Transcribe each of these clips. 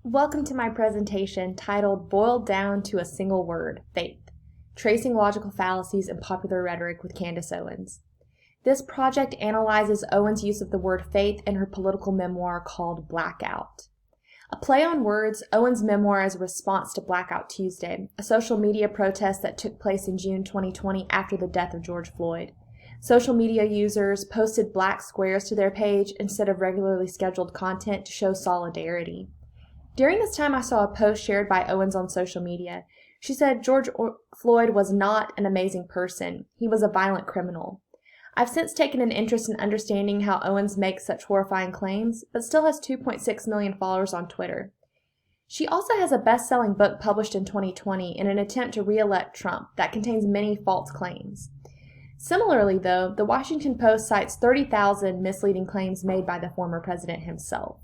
Welcome to my presentation titled Boiled Down to a Single Word, Faith, Tracing Logical Fallacies in Popular Rhetoric with Candace Owens. This project analyzes Owens' use of the word faith in her political memoir called Blackout. A play on words, Owens' memoir is a response to Blackout Tuesday, a social media protest that took place in June 2020 after the death of George Floyd. Social media users posted black squares to their page instead of regularly scheduled content to show solidarity. During this time, I saw a post shared by Owens on social media. She said George Floyd was not an amazing person. He was a violent criminal. I've since taken an interest in understanding how Owens makes such horrifying claims, but still has 2.6 million followers on Twitter. She also has a best-selling book published in 2020 in an attempt to re-elect Trump that contains many false claims. Similarly, though, the Washington Post cites 30,000 misleading claims made by the former president himself.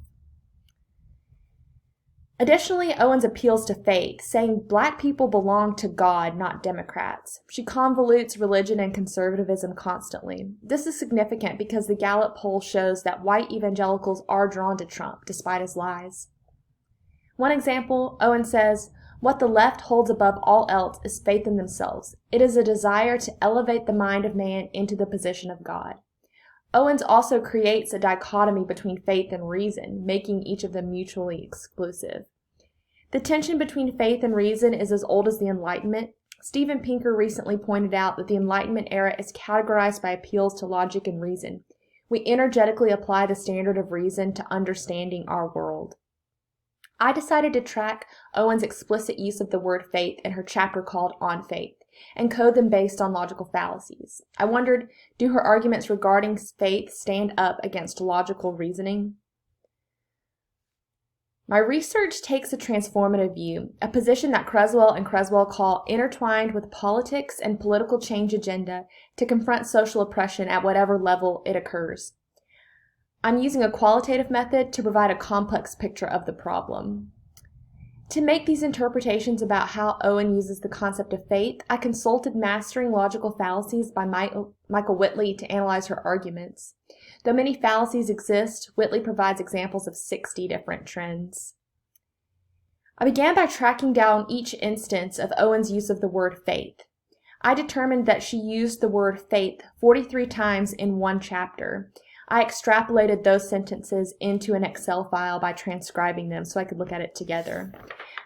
Additionally, Owens appeals to faith, saying black people belong to God, not Democrats. She convolutes religion and conservatism constantly. This is significant because the Gallup poll shows that white evangelicals are drawn to Trump, despite his lies. One example, Owens says, "What the left holds above all else is faith in themselves. It is a desire to elevate the mind of man into the position of God." Owens also creates a dichotomy between faith and reason, making each of them mutually exclusive. The tension between faith and reason is as old as the Enlightenment. Steven Pinker recently pointed out that the Enlightenment era is categorized by appeals to logic and reason. We energetically apply the standard of reason to understanding our world. I decided to track Owens' explicit use of the word faith in her chapter called On Faith, and code them based on logical fallacies. I wondered, do her arguments regarding faith stand up against logical reasoning? My research takes a transformative view, a position that Creswell and Creswell call intertwined with politics and political change agenda to confront social oppression at whatever level it occurs. I'm using a qualitative method to provide a complex picture of the problem. To make these interpretations about how Owen uses the concept of faith, I consulted Mastering Logical Fallacies by Michael Whitley to analyze her arguments. Though many fallacies exist, Whitley provides examples of 60 different trends. I began by tracking down each instance of Owen's use of the word faith. I determined that she used the word faith 43 times in one chapter. I extrapolated those sentences into an Excel file by transcribing them so I could look at it together.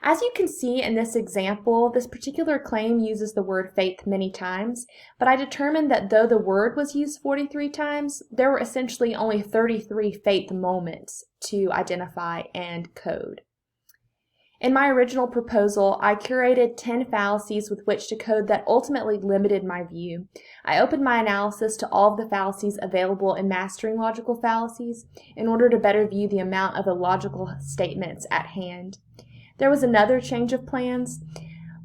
As you can see in this example, this particular claim uses the word faith many times, but I determined that though the word was used 43 times, there were essentially only 33 faith moments to identify and code. In my original proposal, I curated 10 fallacies with which to code that ultimately limited my view. I opened my analysis to all of the fallacies available in Mastering Logical Fallacies in order to better view the amount of illogical statements at hand. There was another change of plans.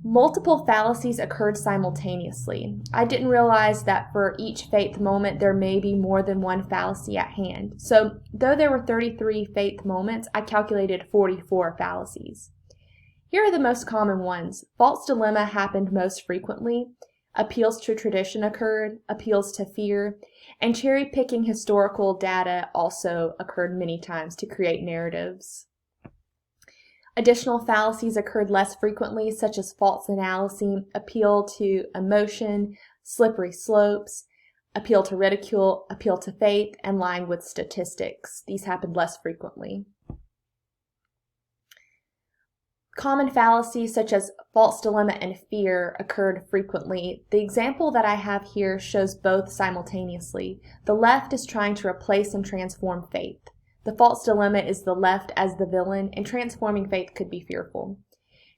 Multiple fallacies occurred simultaneously. I didn't realize that for each faith moment there may be more than one fallacy at hand. So, though there were 33 faith moments, I calculated 44 fallacies. Here are the most common ones. False dilemma happened most frequently. Appeals to tradition occurred, appeals to fear, and cherry-picking historical data also occurred many times to create narratives. Additional fallacies occurred less frequently, such as false analysis, appeal to emotion, slippery slopes, appeal to ridicule, appeal to faith, and lying with statistics. These happened less frequently. Common fallacies such as false dilemma and fear occurred frequently. The example that I have here shows both simultaneously. The left is trying to replace and transform faith. The false dilemma is the left as the villain, and transforming faith could be fearful.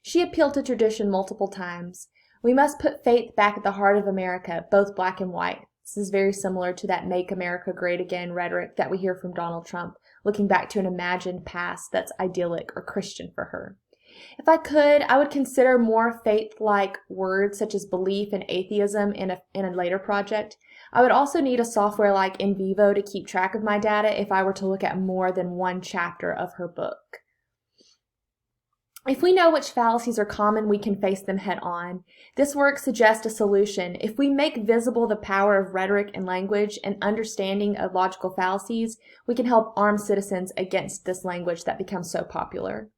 She appealed to tradition multiple times. We must put faith back at the heart of America, both black and white. This is very similar to that Make America Great Again rhetoric that we hear from Donald Trump, looking back to an imagined past that's idyllic or Christian for her. If I could, I would consider more faith-like words such as belief and atheism in a later project. I would also need a software like NVivo to keep track of my data if I were to look at more than one chapter of her book. If we know which fallacies are common, we can face them head on. This work suggests a solution. If we make visible the power of rhetoric and language and understanding of logical fallacies, we can help arm citizens against this language that becomes so popular.